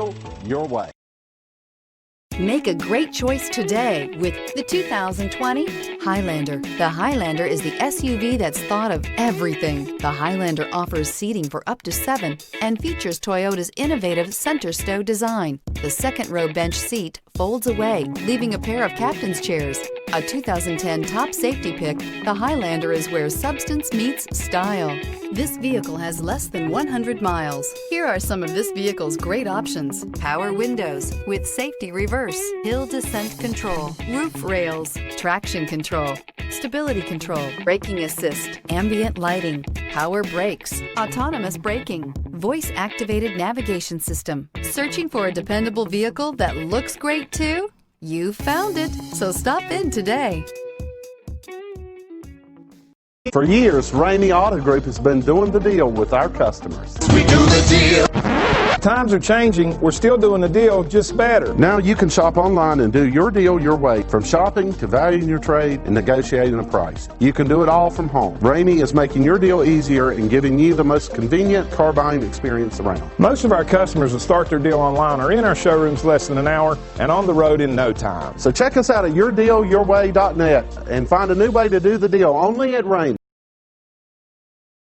deal your way. Make a great choice today with the 2020 Highlander. The Highlander is the SUV that's thought of everything. The Highlander offers seating for up to 7 and features Toyota's innovative center stow design. The second row bench seat folds away, leaving a pair of captain's chairs. A 2010 top safety pick, the Highlander is where substance meets style. This vehicle has less than 100 miles. Here are some of this vehicle's great options: power windows with safety reverse, hill descent control, roof rails, traction control, stability control, braking assist, ambient lighting, power brakes, autonomous braking, voice-activated navigation system. Searching for a dependable vehicle that looks great too? You found it, so stop in today. For years, Ramey Auto Group has been doing the deal with our customers. We do the deal. Times are changing. We're still doing the deal, just better. Now you can shop online and do your deal your way, from shopping to valuing your trade and negotiating a price. You can do it all from home. Ramey is making your deal easier and giving you the most convenient car buying experience around. Most of our customers that start their deal online are in our showrooms less than an hour and on the road in no time. So check us out at yourdealyourway.net and find a new way to do the deal only at Ramey.